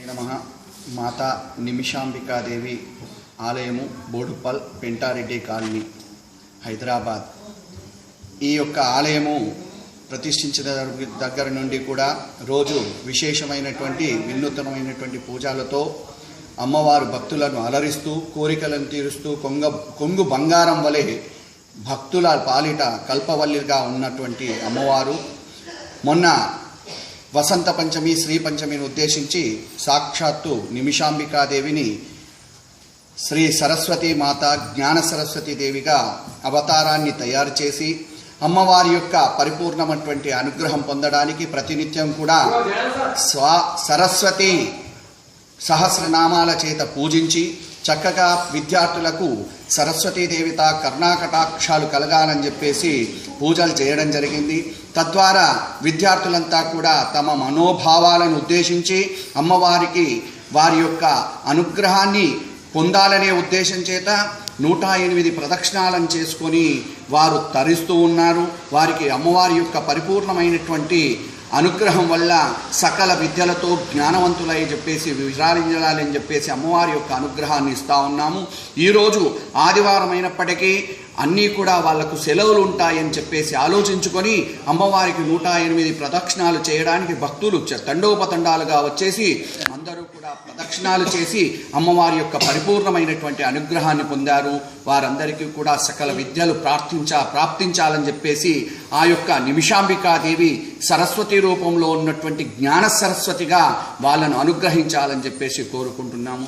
నమః. మాతా నిమిషాంబికాదేవి ఆలయము, బోడుపల్, పెంటారెడ్డి కాలనీ, హైదరాబాద్. ఈ యొక్క ఆలయము ప్రతిష్ఠించిన దగ్గర నుండి కూడా రోజు విశేషమైనటువంటి వినూతనమైనటువంటి పూజలతో అమ్మవారు భక్తులను అలరిస్తూ కోరికలను తీరుస్తూ కొంగు బంగారం వలె భక్తుల పాలిట కల్పవల్లిగా ఉన్నటువంటి అమ్మవారు మొన్న వసంత పంచమి, శ్రీ పంచమిని ఉద్దేశించి సాక్షాత్తు నిమిషాంబికాదేవిని శ్రీ సరస్వతీ మాత, జ్ఞాన సరస్వతీ దేవిగా అవతారాన్ని తయారు చేసి అమ్మవారి యొక్క పరిపూర్ణమైనటువంటి అనుగ్రహం పొందడానికి ప్రతినిత్యం కూడా సరస్వతి సహస్రనామాల చేత పూజించి చక్కగా విద్యార్థులకు సరస్వతీదేవిత కర్ణాకటాక్షాలు కలగాలని చెప్పేసి పూజలు చేయడం జరిగింది. తద్వారా విద్యార్థులంతా కూడా తమ మనోభావాలను ఉద్దేశించి అమ్మవారికి వారి యొక్క అనుగ్రహాన్ని పొందాలనే ఉద్దేశం చేత 108 ప్రదక్షిణాలను చేసుకొని వారు తరిస్తూ ఉన్నారు. వారికి అమ్మవారి యొక్క పరిపూర్ణమైనటువంటి అనుగ్రహం వల్ల సకల విద్యలతో జ్ఞానవంతులై చెప్పేసి విరాళించాలని చెప్పేసి అమ్మవారి యొక్క అనుగ్రహాన్ని ఇస్తూ ఉన్నాము. ఈరోజు ఆదివారం అయినప్పటికీ అన్నీ కూడా వాళ్లకు సెలవులు ఉంటాయని చెప్పేసి ఆలోచించుకొని అమ్మవారికి 108 ప్రదక్షిణాలు చేయడానికి భక్తులు తండోపతండాలుగా వచ్చేసి అందరూ కూడా ప్రదక్షిణాలు చేసి అమ్మవారి యొక్క పరిపూర్ణమైనటువంటి అనుగ్రహాన్ని పొందారు. వారందరికీ కూడా సకల విద్యలు ప్రాప్తించాలని చెప్పేసి ఆ యొక్క నిమిషాంబికాదేవి సరస్వతి రూపంలో ఉన్నటువంటి జ్ఞాన సరస్వతిగా వాళ్ళను అనుగ్రహించాలని చెప్పేసి కోరుకుంటున్నాము.